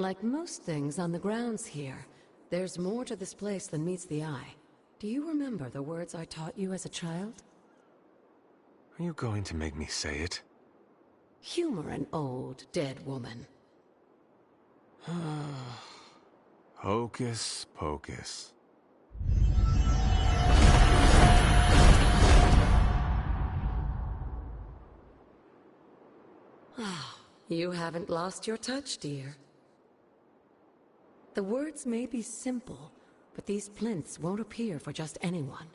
Like most things on the grounds here, there's more to this place than meets the eye. Do you remember the words I taught you as a child? Are you going to make me say it? Humor an old, dead woman. Hocus pocus. You haven't lost your touch, dear. The words may be simple, but these plinths won't appear for just anyone.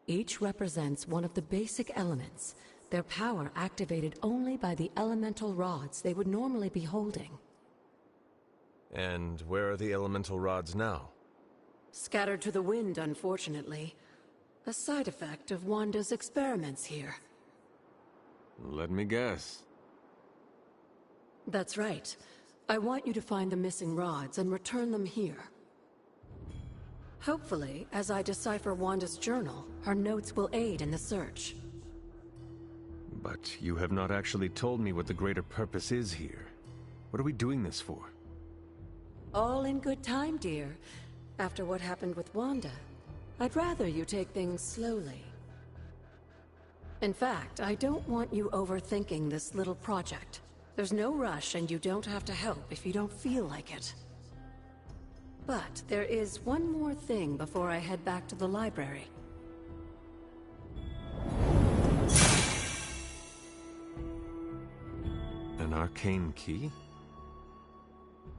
Each represents one of the basic elements, their power activated only by the elemental rods they would normally be holding. And where are the elemental rods now? Scattered to the wind, unfortunately. A side effect of Wanda's experiments here. Let me guess. That's right. I want you to find the missing rods and return them here. Hopefully, as I decipher Wanda's journal, her notes will aid in the search. But you have not actually told me what the greater purpose is here. What are we doing this for? All in good time, dear. After what happened with Wanda, I'd rather you take things slowly. In fact, I don't want you overthinking this little project. There's no rush, and you don't have to help if you don't feel like it. But there is one more thing before I head back to the library. An arcane key?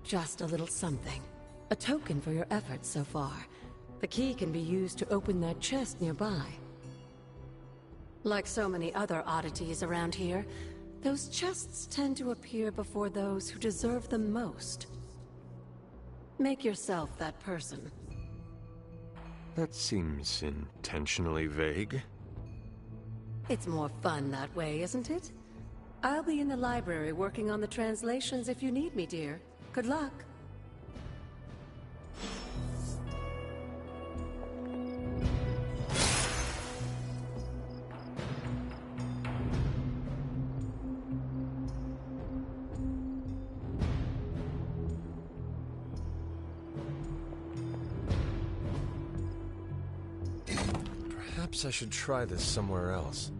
Just a little something. A token for your efforts so far. The key can be used to open that chest nearby. Like so many other oddities around here, those chests tend to appear before those who deserve them most. Make yourself that person. That seems intentionally vague. It's more fun that way, isn't it? I'll be in the library working on the translations if you need me, dear. Good luck. Perhaps I should try this somewhere else.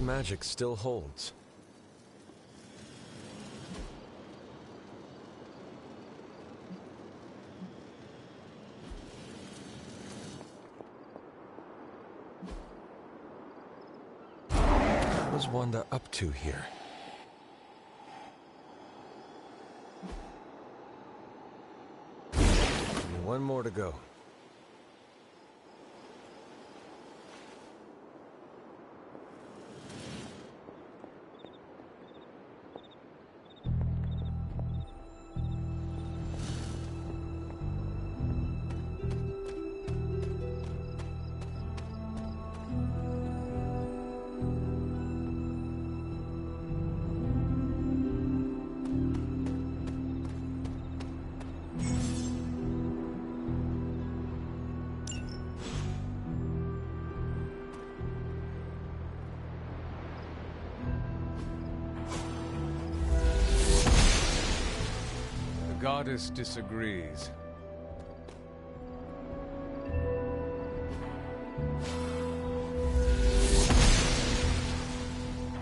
Magic still holds. What was Wanda up to here? One more to go. Goddess disagrees.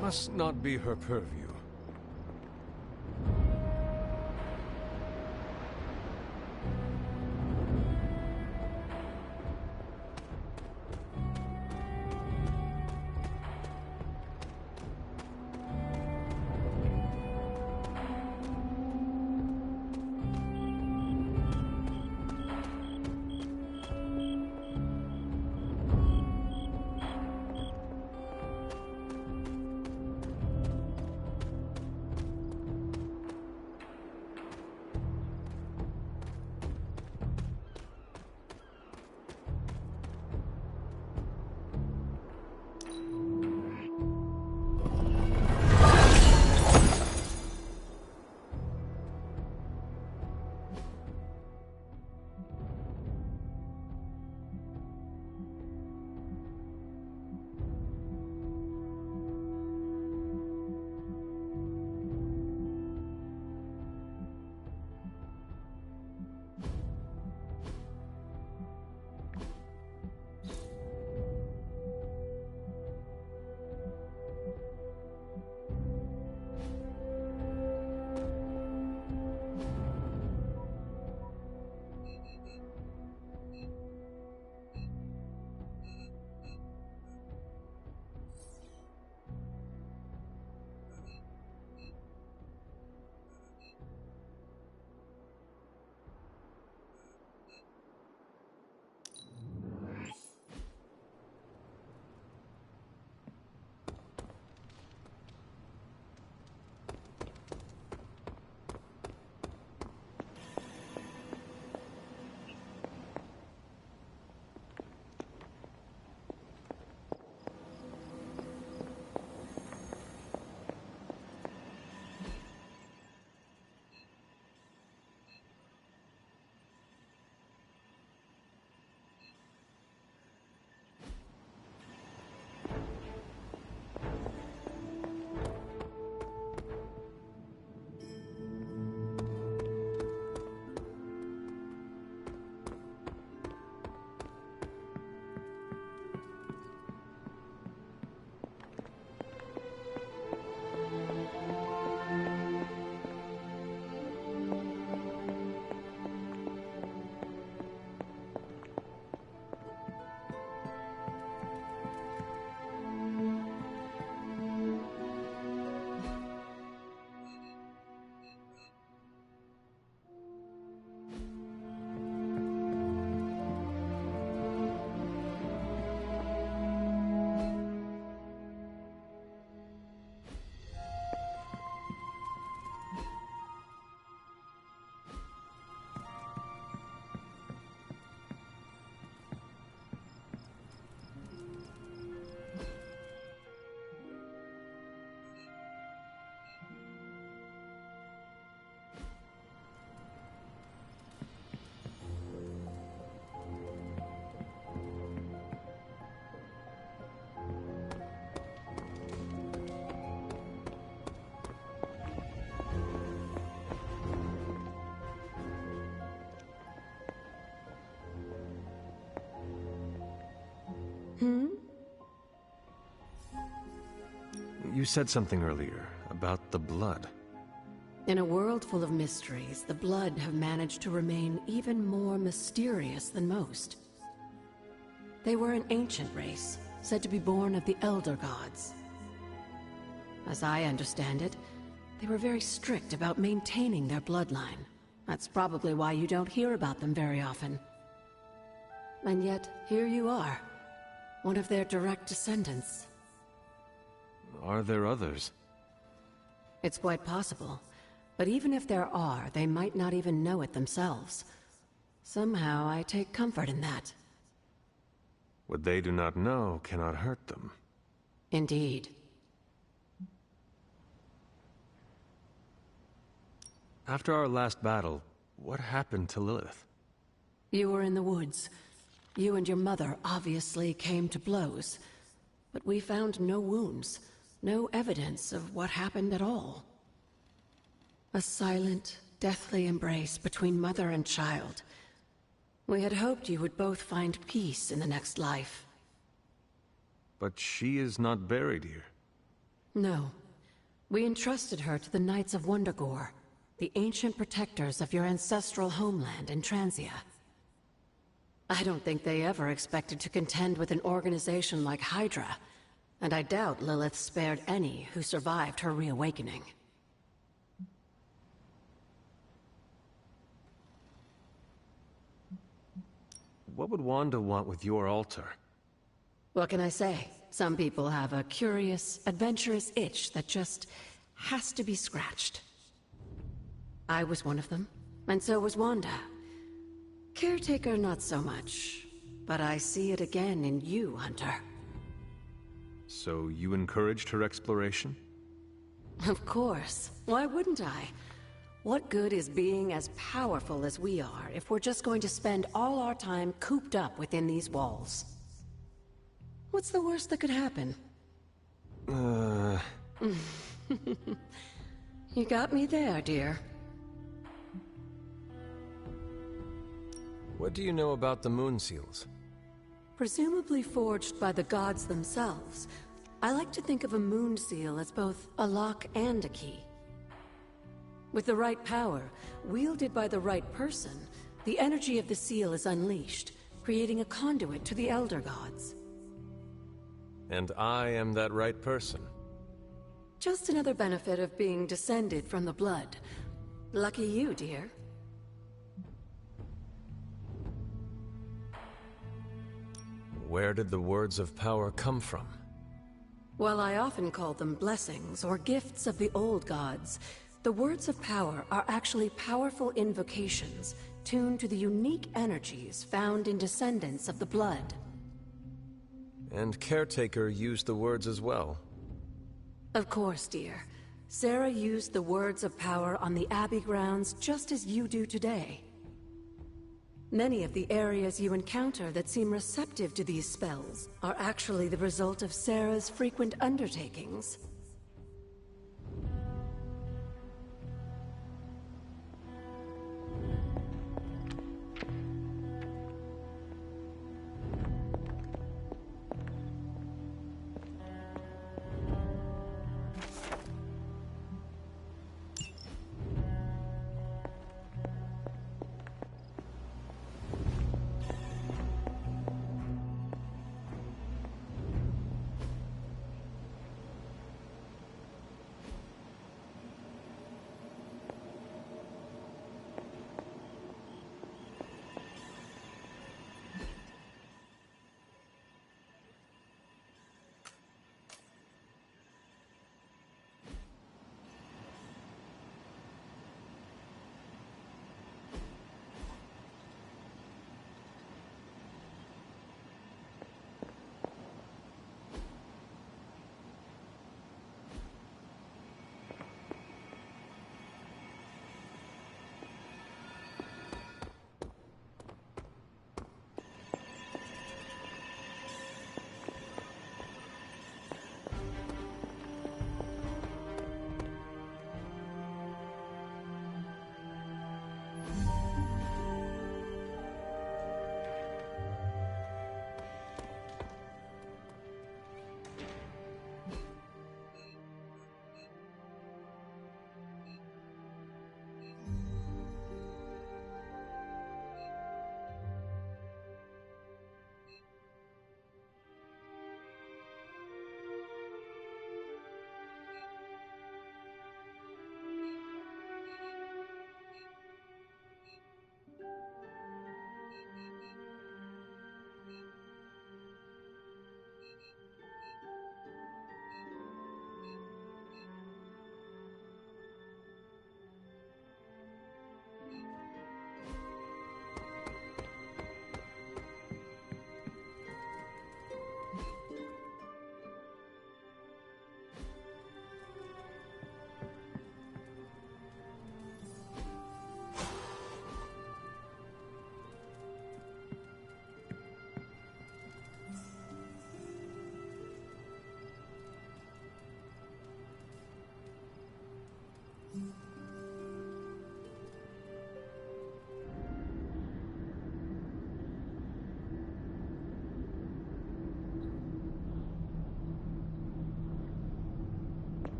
Must not be her purview. Hmm? You said something earlier about the blood. In a world full of mysteries, the Blood have managed to remain even more mysterious than most. They were an ancient race, said to be born of the Elder Gods. As I understand it, they were very strict about maintaining their bloodline. That's probably why you don't hear about them very often. And yet, here you are, one of their direct descendants. Are there others? It's quite possible. But even if there are, they might not even know it themselves. Somehow, I take comfort in that. What they do not know cannot hurt them. Indeed. After our last battle, what happened to Lilith? You were in the woods. You and your mother obviously came to blows. But we found no wounds, no evidence of what happened at all. A silent, deathly embrace between mother and child. We had hoped you would both find peace in the next life. But she is not buried here. No. We entrusted her to the Knights of Wundagore, the ancient protectors of your ancestral homeland in Transia. I don't think they ever expected to contend with an organization like Hydra, and I doubt Lilith spared any who survived her reawakening. What would Wanda want with your altar? What can I say? Some people have a curious, adventurous itch that just has to be scratched. I was one of them, and so was Wanda. Caretaker, not so much. But I see it again in you, Hunter. So you encouraged her exploration? Of course. Why wouldn't I? What good is being as powerful as we are if we're just going to spend all our time cooped up within these walls? What's the worst that could happen? You got me there, dear. What do you know about the moon seals? Presumably forged by the gods themselves, I like to think of a moon seal as both a lock and a key. With the right power, wielded by the right person, the energy of the seal is unleashed, creating a conduit to the Elder Gods. And I am that right person. Just another benefit of being descended from the Blood. Lucky you, dear. Where did the words of power come from? While I often call them blessings or gifts of the old gods, the words of power are actually powerful invocations tuned to the unique energies found in descendants of the Blood. And Caretaker used the words as well. Of course, dear. Sarah used the words of power on the Abbey grounds just as you do today. Many of the areas you encounter that seem receptive to these spells are actually the result of Sarah's frequent undertakings.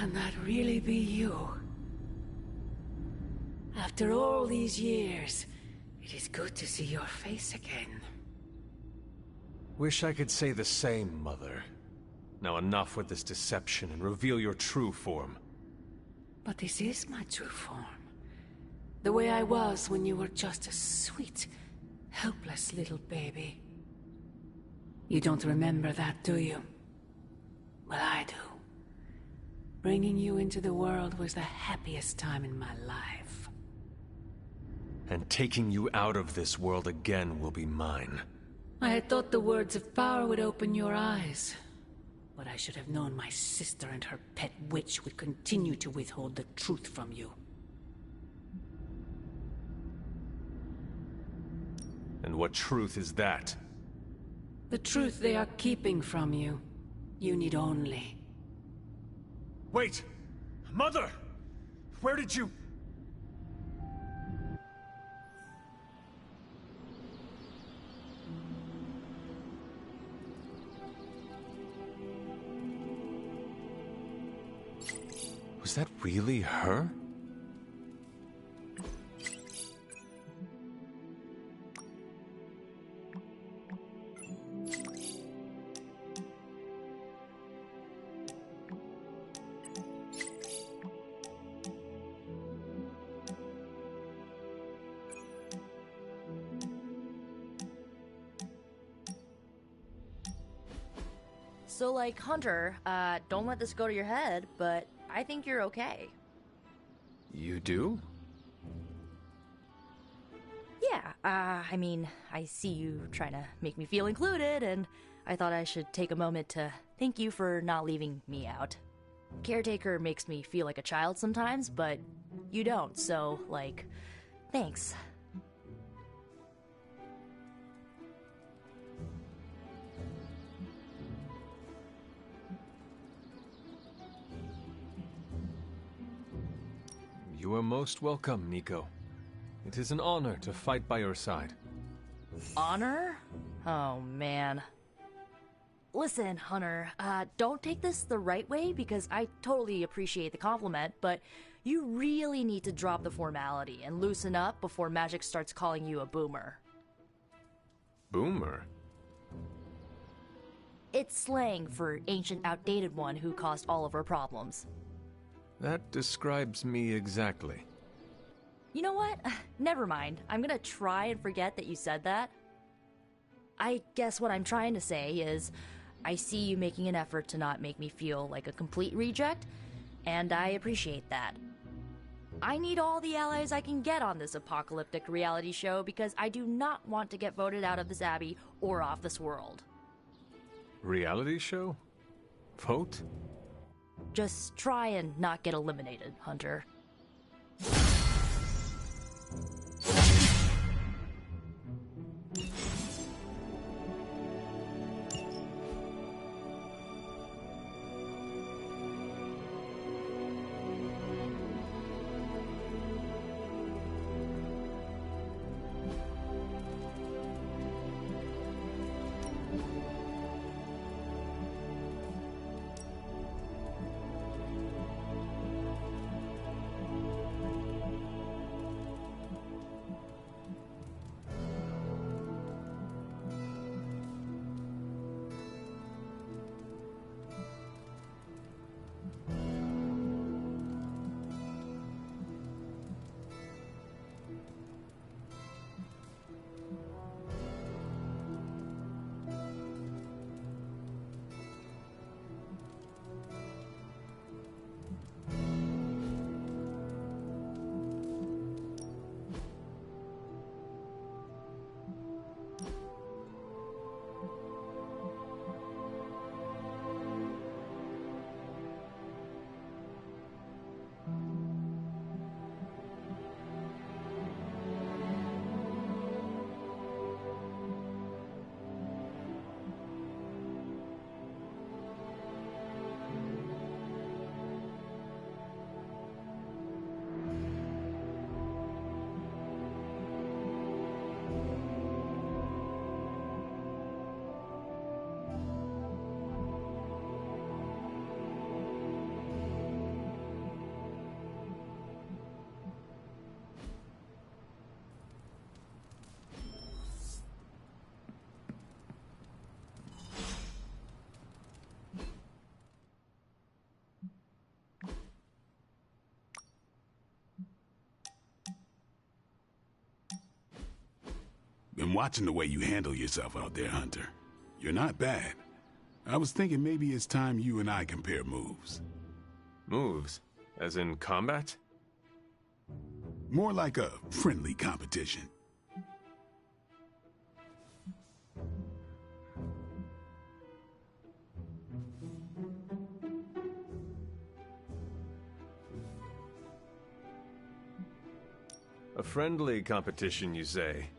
Can that really be you? After all these years, it is good to see your face again. Wish I could say the same, Mother. Now enough with this deception and reveal your true form. But this is my true form. The way I was when you were just a sweet, helpless little baby. You don't remember that, do you? Well, I do. Bringing you into the world was the happiest time in my life. And taking you out of this world again will be mine. I had thought the words of power would open your eyes. But I should have known my sister and her pet witch would continue to withhold the truth from you. And what truth is that? The truth they are keeping from you. You need only. Wait! Mother! Where did you... Was that really her? So, like, Hunter, don't let this go to your head, but I think you're okay. You do? Yeah, I mean, I see you trying to make me feel included, and I thought I should take a moment to thank you for not leaving me out. Caretaker makes me feel like a child sometimes, but you don't, so, like, thanks. You are most welcome, Nico. It is an honor to fight by your side. Honor? Oh, man. Listen, Hunter, don't take this the right way because I totally appreciate the compliment, but you really need to drop the formality and loosen up before Magic starts calling you a boomer. Boomer? It's slang for ancient, outdated one who caused all of our problems. That describes me exactly. You know what? Never mind. I'm gonna try and forget that you said that. I guess what I'm trying to say is, I see you making an effort to not make me feel like a complete reject, and I appreciate that. I need all the allies I can get on this apocalyptic reality show because I do not want to get voted out of this abbey or off this world. Reality show? Vote? Just try and not get eliminated, Hunter. been watching the way you handle yourself out there, Hunter. You're not bad. I was thinking maybe it's time you and I compare moves. Moves? As in combat? More like a friendly competition. A friendly competition, you say?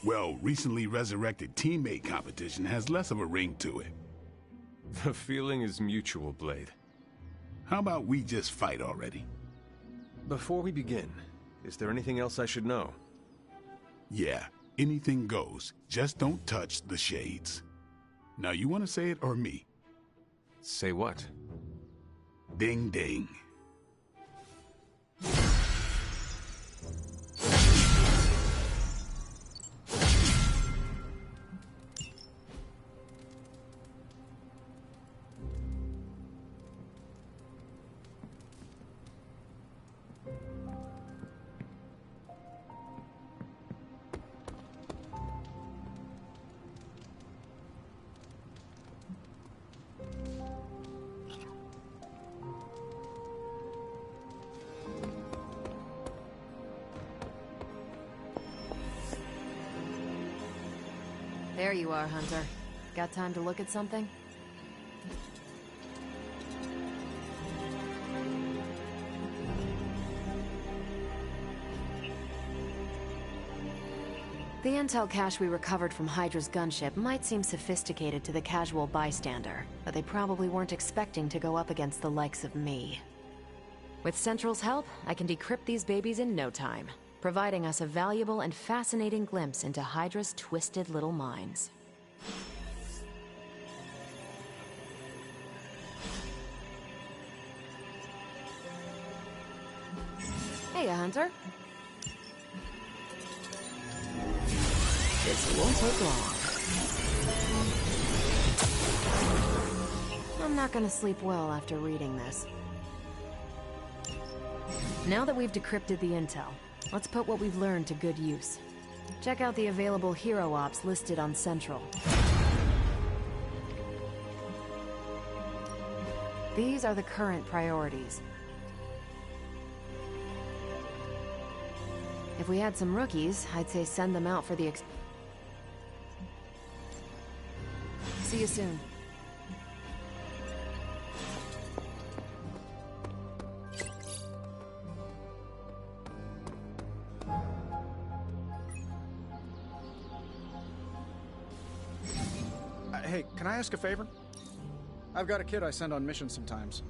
Well, recently resurrected teammate competition has less of a ring to it. The feeling is mutual, Blade. How about we just fight already? Before we begin, is there anything else I should know? Yeah, anything goes. Just don't touch the shades. Now, you want to say it or me? Say what? Ding ding. There you are, Hunter. Got time to look at something? The intel cache we recovered from Hydra's gunship might seem sophisticated to the casual bystander, but they probably weren't expecting to go up against the likes of me. With Central's help, I can decrypt these babies in no time, providing us a valuable and fascinating glimpse into Hydra's twisted little minds. Hey, Hunter. This won't take long. I'm not gonna sleep well after reading this. Now that we've decrypted the intel, let's put what we've learned to good use. Check out the available hero ops listed on Central. These are the current priorities. If we had some rookies, I'd say send them out for the See you soon. Hey, can I ask a favor? I've got a kid I send on missions sometimes.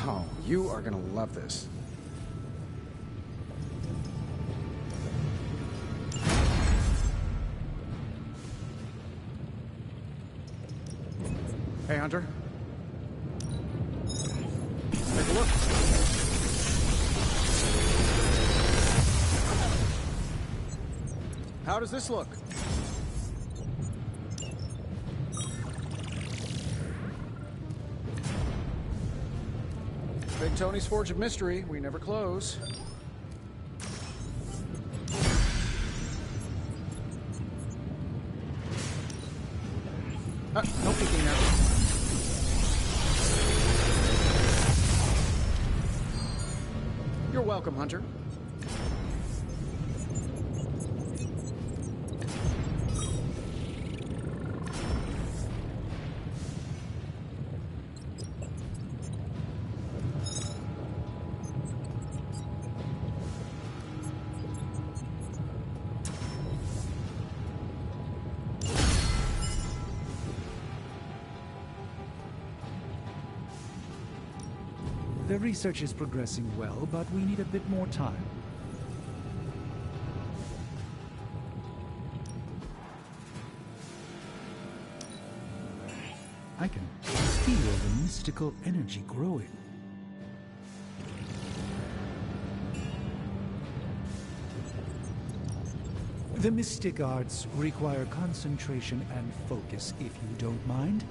Oh, you are gonna love this. Hey, Hunter. Take a look. How does this look? Big Tony's Forge of Mystery. We never close. No peeking there. welcome, Hunter. The research is progressing well, but we need a bit more time. I can feel the mystical energy growing. The mystic arts require concentration and focus, if you don't mind.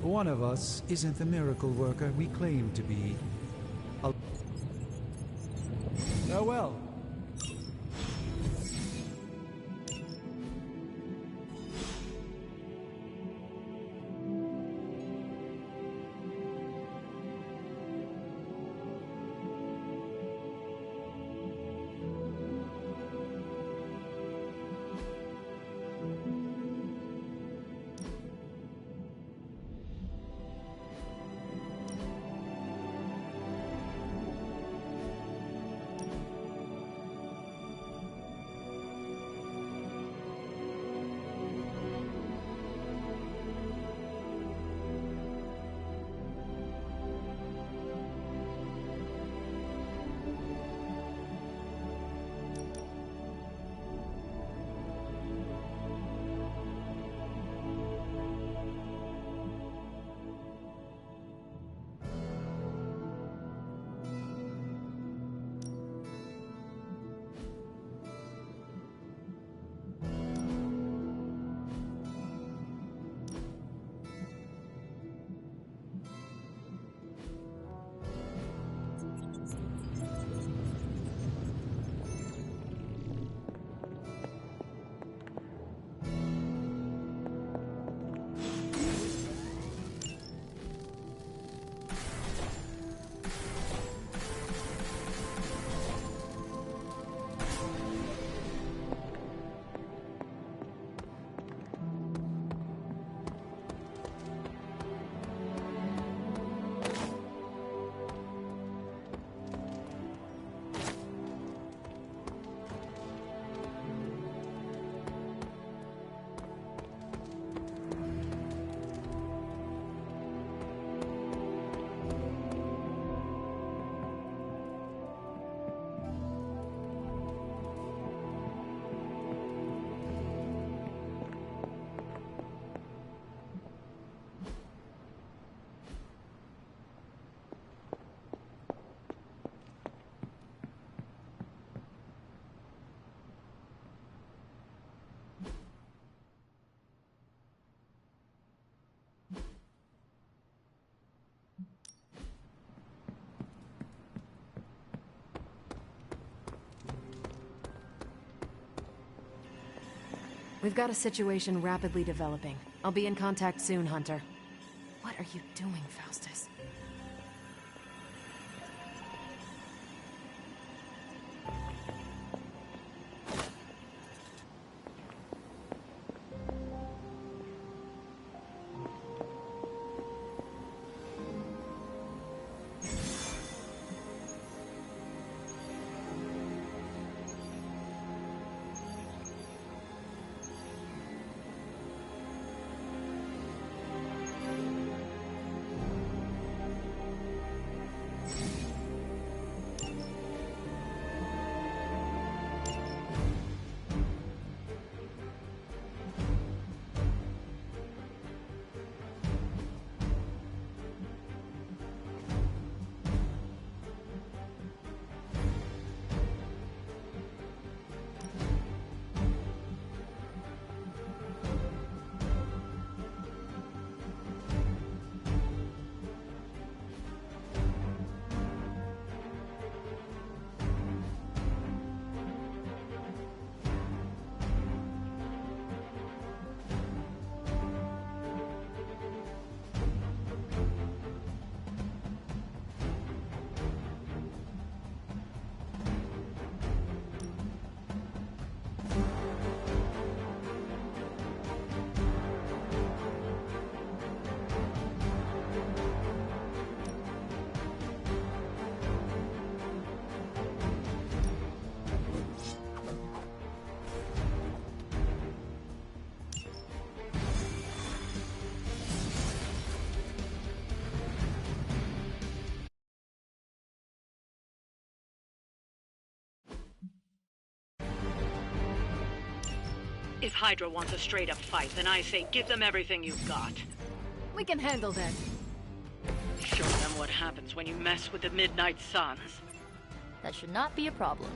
One of us isn't the miracle worker we claim to be. Farewell. We've got a situation rapidly developing. I'll be in contact soon, Hunter. What are you doing, Faustus? If Hydra wants a straight-up fight, then I say give them everything you've got. We can handle that. Show them what happens when you mess with the Midnight Suns. That should not be a problem.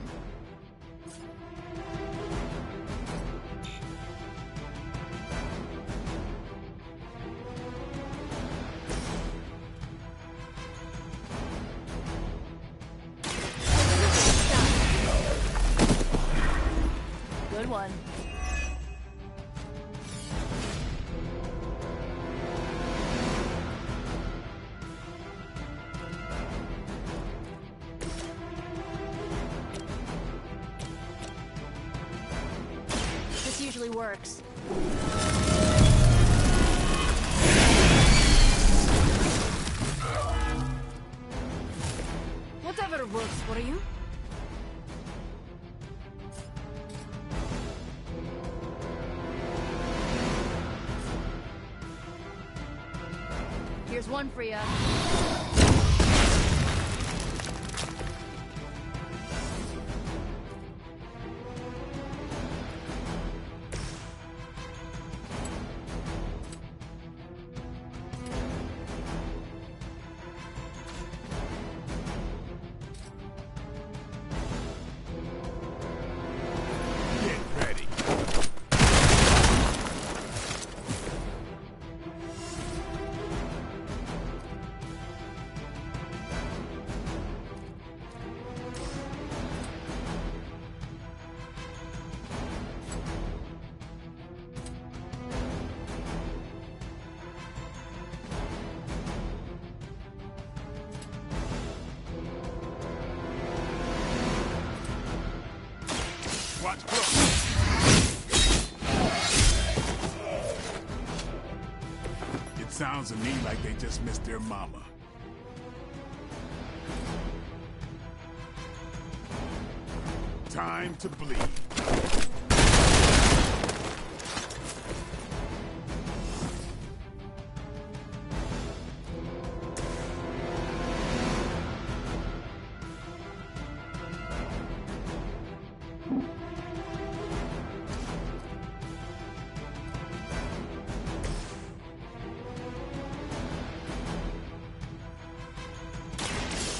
Good one. This usually works. Whatever works for you. Here's one for you. Get ready. Watch close. It sounds to me like they just missed their mama. Time to bleed.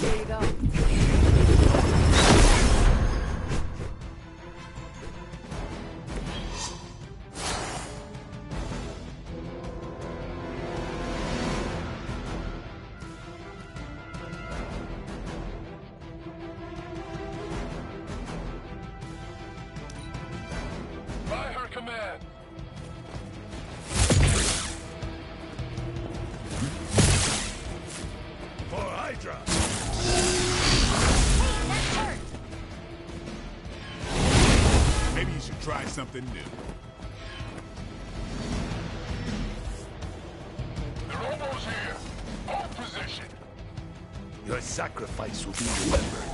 There you go. By her command. For Hydra. Maybe you should try something new. They're almost here. Hold position. Your sacrifice will be remembered.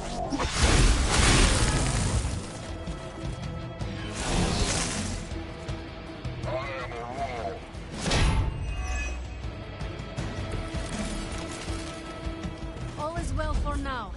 I am a wall. All is well for now.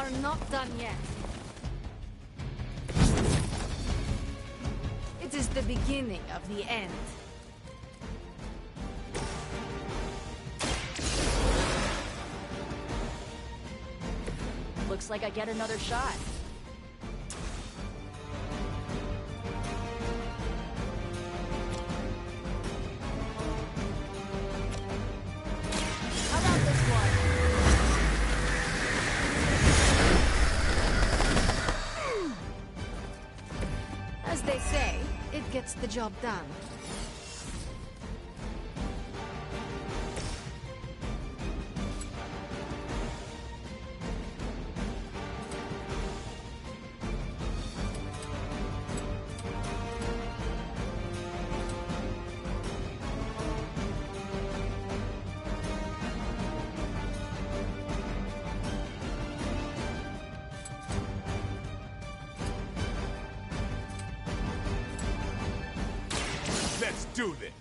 are not done yet. It is the beginning of the end. Looks like I get another shot. How about this one? As they say, it gets the job done. Let's do this.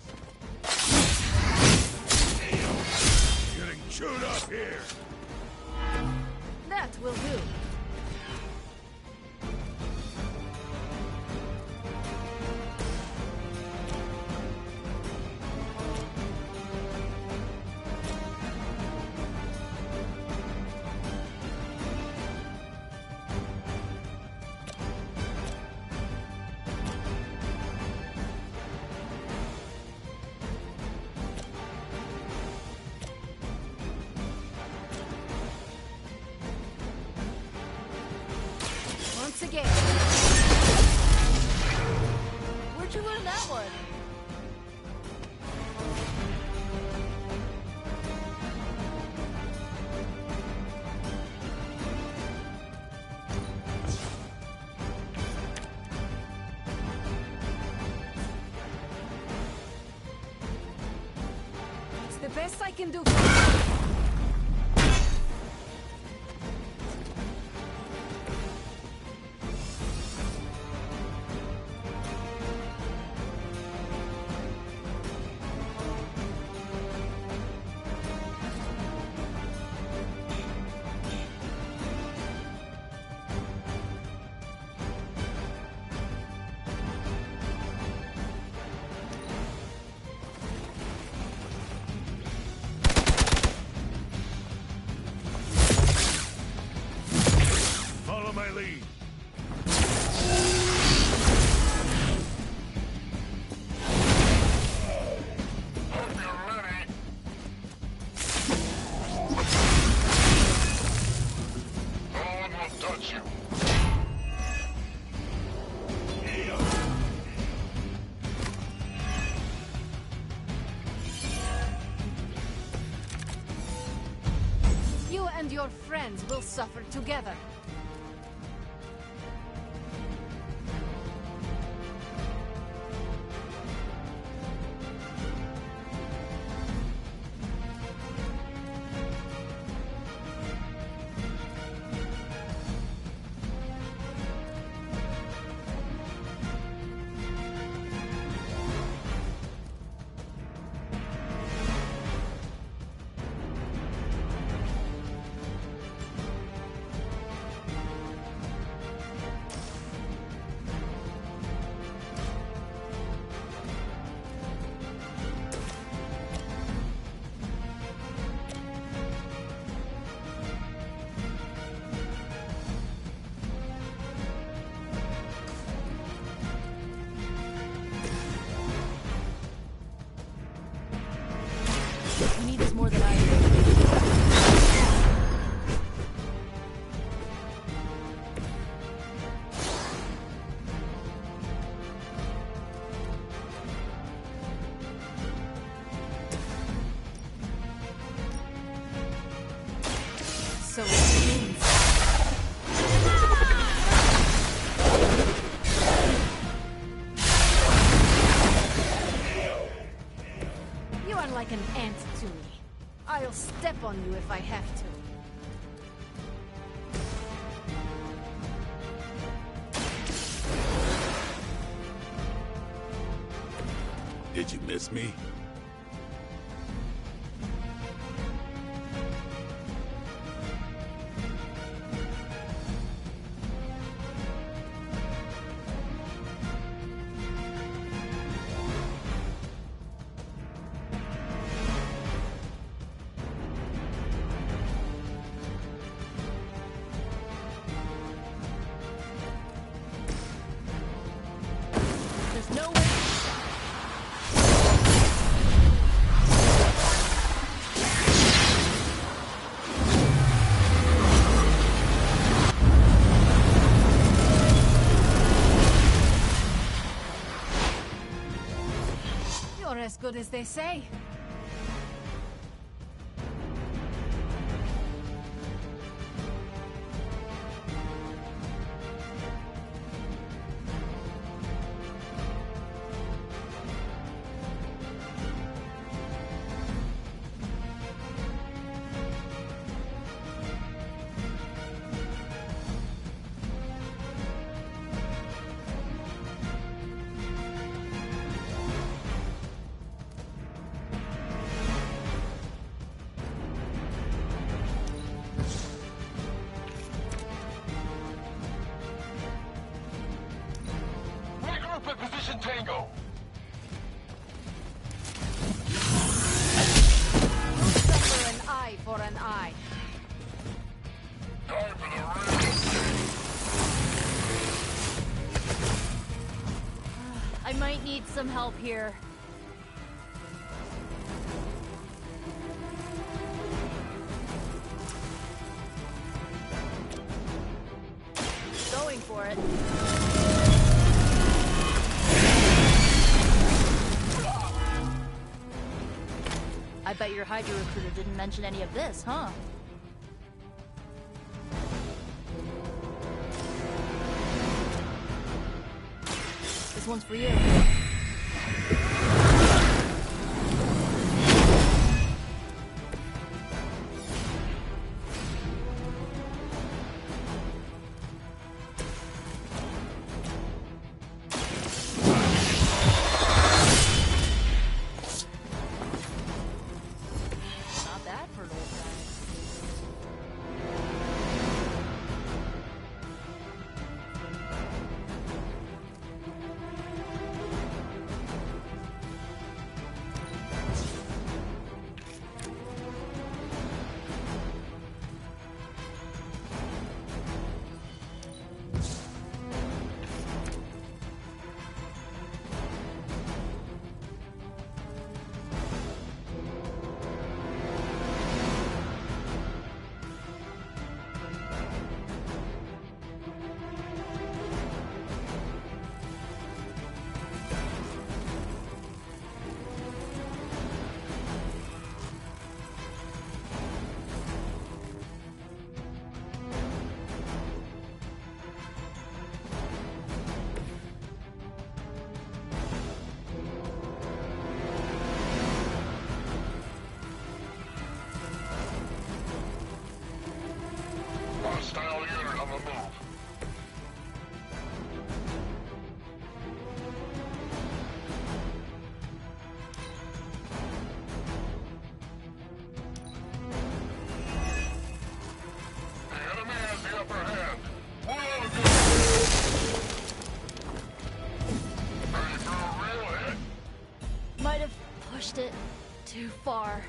Getting chewed up here. That will do. Once again. Where'd you learn that one? It's the best I can do for you. Follow my lead. Hope you're ready. No one will touch you. You and your friends will suffer together. You need this more than I do. So it means. You are like an ant to me. I'll step on you if I have to. Did you miss me? No way. You're as good as they say. Regroup at position Tango. Suffer an eye for an eye. Time for the real I might need some help here. Going for it. I bet your Hydra recruiter didn't mention any of this, huh? This one's for you. Not bad for an old guy. hostile unit on the move. The enemy has the upper hand. What ought to do? Ready for a real hit? Might have pushed it too far.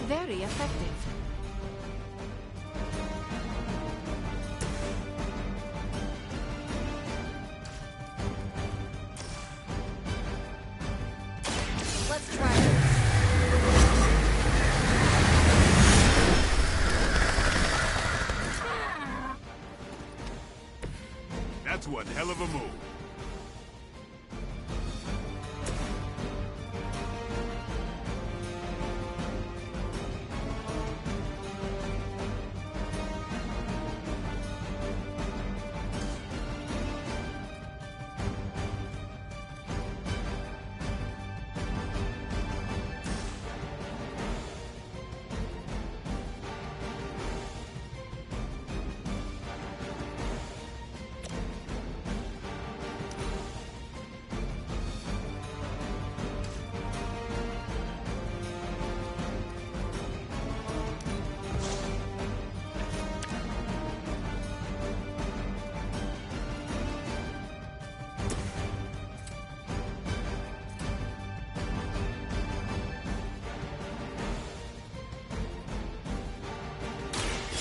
Very effective. Let's try it. That's one hell of a move.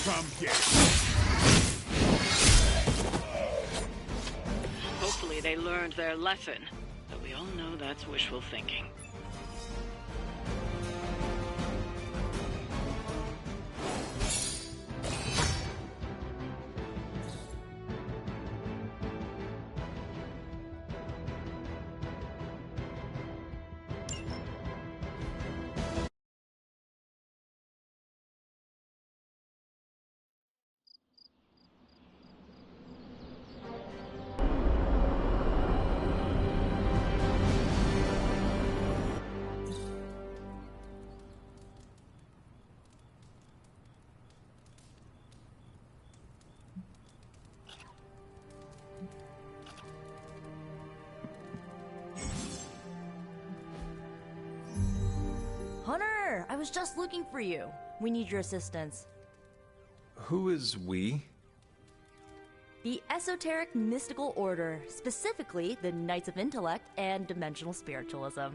Come get it. Hopefully they learned their lesson, but we all know that's wishful thinking. Hunter, I was just looking for you. We need your assistance. Who is we? The Esoteric Mystical Order, specifically the Knights of Intellect and Dimensional Spiritualism.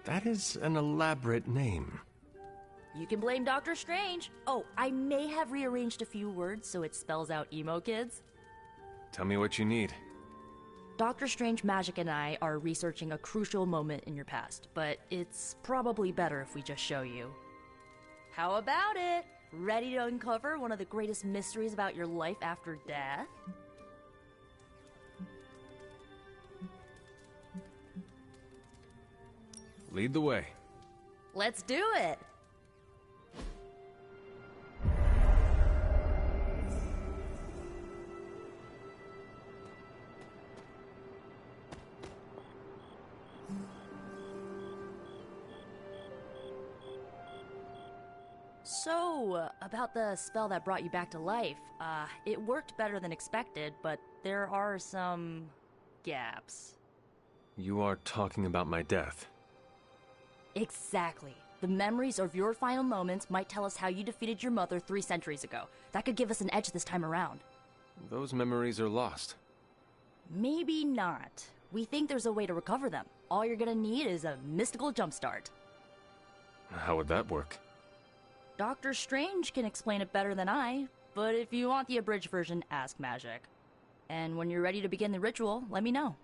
That is an elaborate name. You can blame Dr. Strange. Oh, I may have rearranged a few words so it spells out emo kids. Tell me what you need. Dr. Strange Magic and I are researching a crucial moment in your past, but it's probably better if we just show you. How about it? Ready to uncover one of the greatest mysteries about your life after death? Lead the way. Let's do it! So, about the spell that brought you back to life, it worked better than expected, but there are some gaps. You are talking about my death. Exactly. The memories of your final moments might tell us how you defeated your mother 3 centuries ago. That could give us an edge this time around. Those memories are lost. Maybe not. We think there's a way to recover them. All you're gonna need is a mystical jumpstart. How would that work? Dr. Strange can explain it better than I, but if you want the abridged version, ask Magic. And when you're ready to begin the ritual, let me know.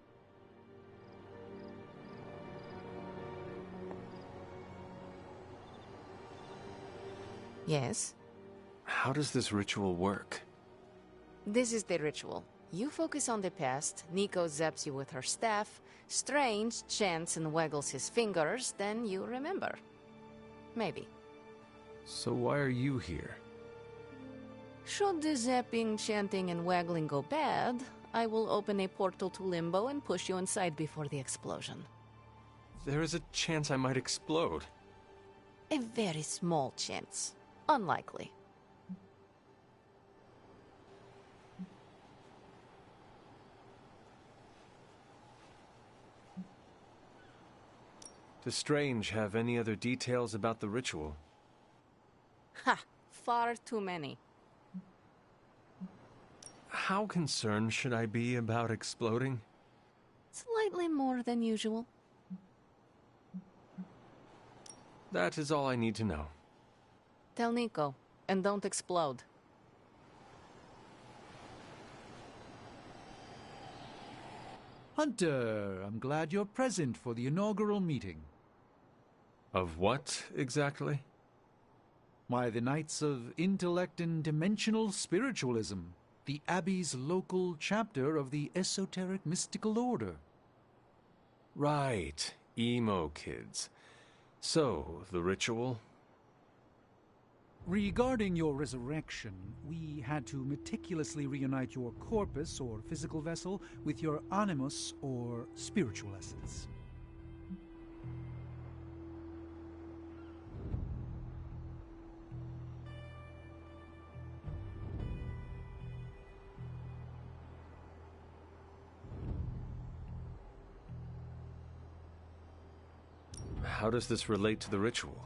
Yes? How does this ritual work? This is the ritual. You focus on the past, Nico zaps you with her staff, Strange chants and waggles his fingers, then you remember. Maybe. So why are you here? Should the zapping, chanting, and waggling go bad, I will open a portal to Limbo and push you inside before the explosion. There is a chance I might explode. A very small chance. Unlikely. Does Strange have any other details about the ritual? Ha! Far too many. How concerned should I be about exploding? Slightly more than usual. That is all I need to know. Tell Nico, and don't explode. Hunter, I'm glad you're present for the inaugural meeting. Of what, exactly? Why, the Knights of Intellect and Dimensional Spiritualism, the Abbey's local chapter of the Esoteric Mystical Order. Right, emo kids. So, the ritual? Regarding your resurrection, we had to meticulously reunite your corpus, or physical vessel, with your animus, or spiritual essence. How does this relate to the ritual?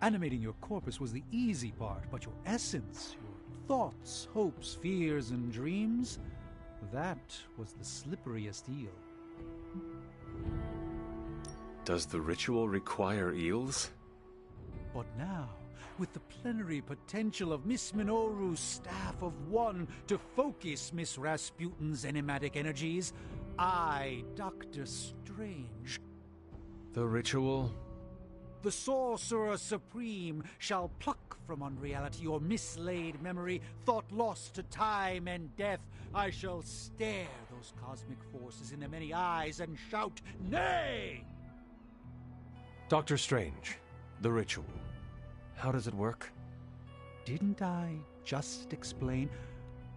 Animating your corpus was the easy part, but your essence, your thoughts, hopes, fears, and dreams, that was the slipperiest eel. Does the ritual require eels? But now, with the plenary potential of Miss Minoru's Staff of One to focus Miss Rasputin's enigmatic energies, I, Dr. Strange, The ritual? the Sorcerer Supreme, shall pluck from unreality or mislaid memory, thought lost to time and death. I shall stare those cosmic forces in their many eyes and shout, nay! Dr. Strange, the ritual. How does it work? Didn't I just explain?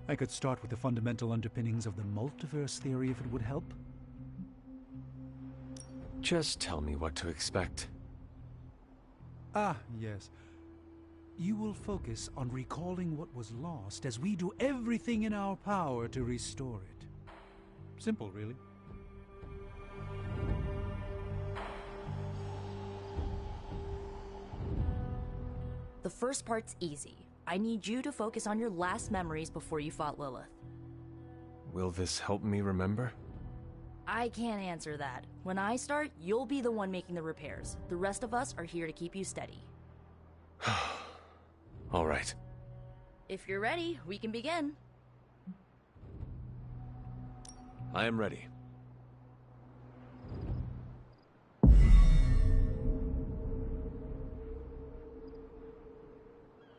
I could start with the fundamental underpinnings of the multiverse theory if it would help. Just tell me what to expect. Ah, yes. You will focus on recalling what was lost as we do everything in our power to restore it. Simple, really. The first part's easy. I need you to focus on your last memories before you fought Lilith. Will this help me remember? I can't answer that. When I start, you'll be the one making the repairs. The rest of us are here to keep you steady. All right. If you're ready, we can begin. I am ready.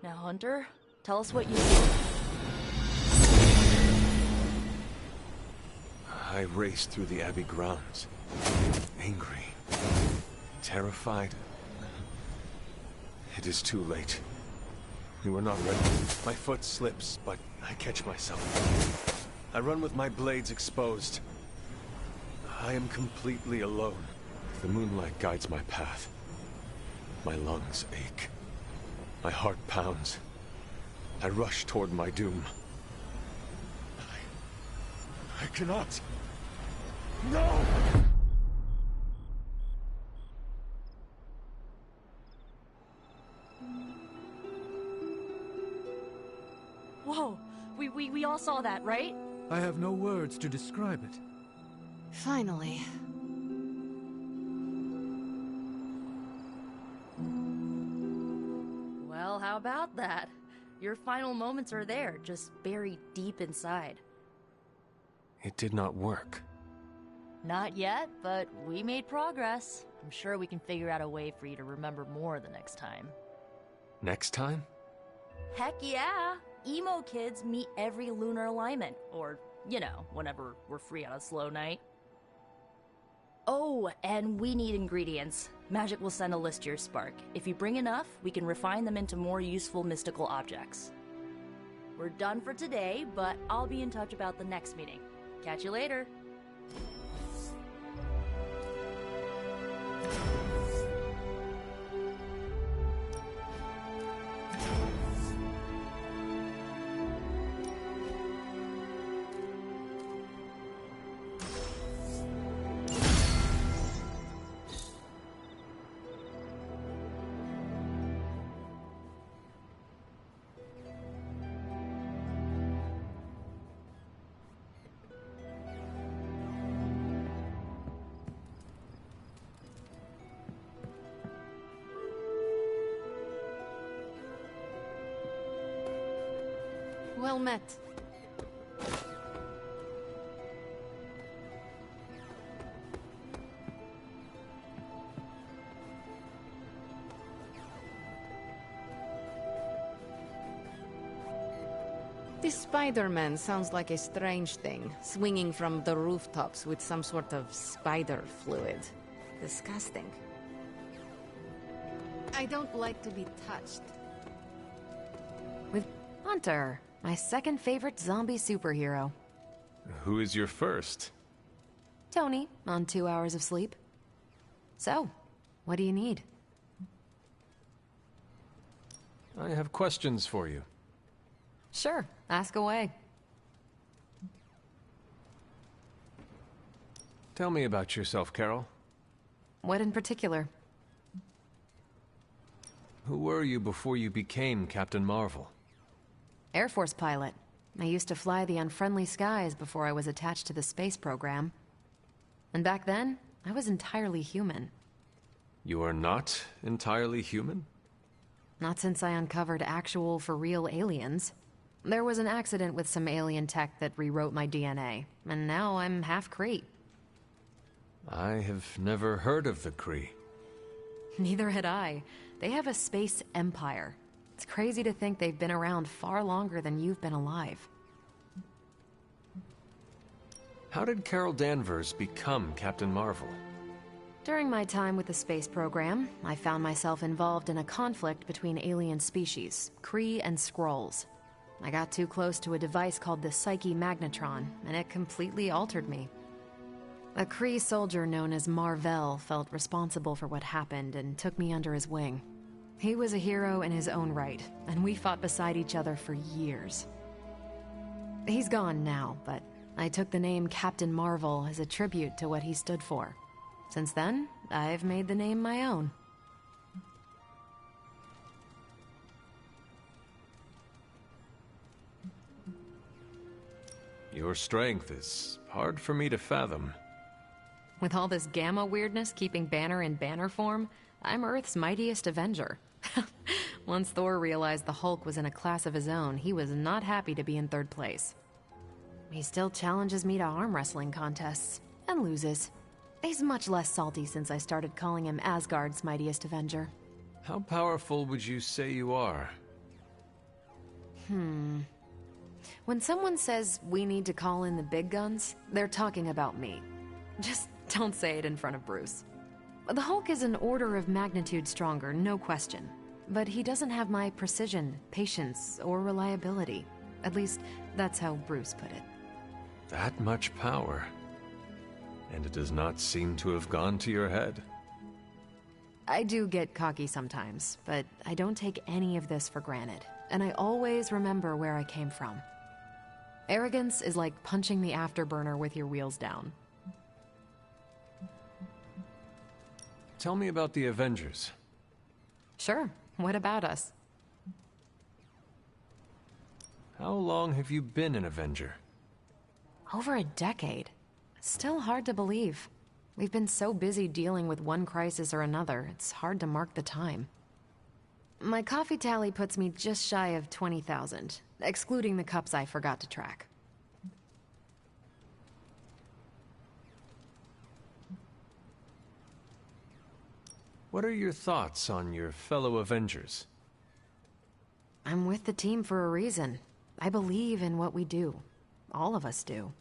Now, Hunter, tell us what you do. I raced through the Abbey grounds. Angry. Terrified. It is too late. We were not ready. My foot slips, but I catch myself. I run with my blades exposed. I am completely alone. The moonlight guides my path. My lungs ache. My heart pounds. I rush toward my doom. I cannot. No! Whoa! We all saw that, right? I have no words to describe it. Finally. Well, how about that? Your final moments are there, just buried deep inside. It did not work. Not yet, but we made progress. I'm sure we can figure out a way for you to remember more the next time. Next time? Heck yeah! Emo kids meet every lunar alignment, or, you know, whenever we're free on a slow night. Oh, and we need ingredients. Magic will send a list to your spark. If you bring enough, we can refine them into more useful mystical objects. We're done for today, but I'll be in touch about the next meeting. Catch you later. Well met. This Spider-Man sounds like a strange thing, swinging from the rooftops with some sort of spider fluid. Disgusting. I don't like to be touched. With Hunter, my second favorite zombie superhero. Who is your first? Tony, on 2 hours of sleep. So, what do you need? I have questions for you. Sure, ask away. Tell me about yourself, Carol. What in particular? Who were you before you became Captain Marvel? Air Force pilot. I used to fly the unfriendly skies before I was attached to the space program. And back then, I was entirely human. You are not entirely human? Not since I uncovered actual, for-real aliens. There was an accident with some alien tech that rewrote my DNA, and now I'm half Kree. I have never heard of the Kree. Neither had I. They have a space empire. It's crazy to think they've been around far longer than you've been alive. How did Carol Danvers become Captain Marvel? During my time with the space program, I found myself involved in a conflict between alien species, Kree and Skrulls. I got too close to a device called the Psyche Magnetron, and it completely altered me. A Kree soldier known as Marvel felt responsible for what happened and took me under his wing. He was a hero in his own right, and we fought beside each other for years. He's gone now, but I took the name Captain Marvel as a tribute to what he stood for. Since then, I've made the name my own. Your strength is hard for me to fathom. With all this gamma weirdness keeping Banner in banner form, I'm Earth's mightiest Avenger. Once Thor realized the Hulk was in a class of his own, he was not happy to be in third place. He still challenges me to arm wrestling contests, and loses. He's much less salty since I started calling him Asgard's mightiest Avenger. How powerful would you say you are? When someone says we need to call in the big guns, they're talking about me. Just don't say it in front of Bruce. The Hulk is an order of magnitude stronger, no question. But he doesn't have my precision, patience, or reliability. At least, that's how Bruce put it. That much power. And it does not seem to have gone to your head. I do get cocky sometimes, but I don't take any of this for granted. And I always remember where I came from. Arrogance is like punching the afterburner with your wheels down. Tell me about the Avengers. Sure. What about us? How long have you been an Avenger? Over a decade. Still hard to believe. We've been so busy dealing with one crisis or another, it's hard to mark the time. My coffee tally puts me just shy of 20,000, excluding the cups I forgot to track. What are your thoughts on your fellow Avengers? I'm with the team for a reason. I believe in what we do. All of us do.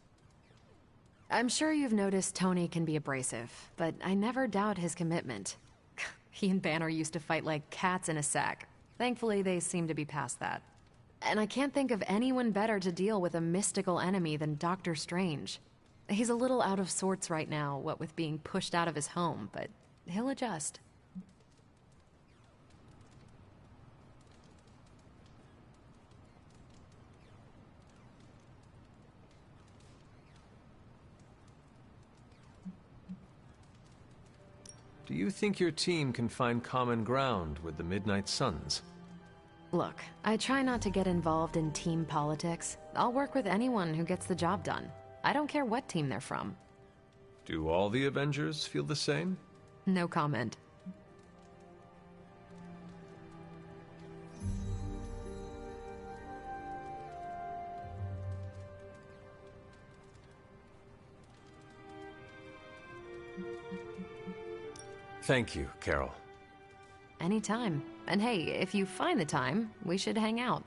I'm sure you've noticed Tony can be abrasive, but I never doubt his commitment. He and Banner used to fight like cats in a sack. Thankfully, they seem to be past that. And I can't think of anyone better to deal with a mystical enemy than Doctor Strange. He's a little out of sorts right now, what with being pushed out of his home, but he'll adjust. Do you think your team can find common ground with the Midnight Suns? Look, I try not to get involved in team politics. I'll work with anyone who gets the job done. I don't care what team they're from. Do all the Avengers feel the same? No comment. Thank you, Carol. Anytime. And hey, if you find the time, we should hang out.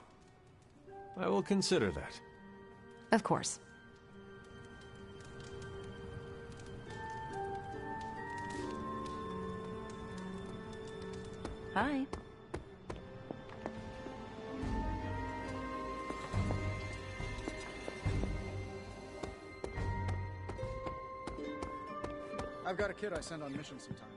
I will consider that. Of course. Hi. I've got a kid I send on missions sometimes.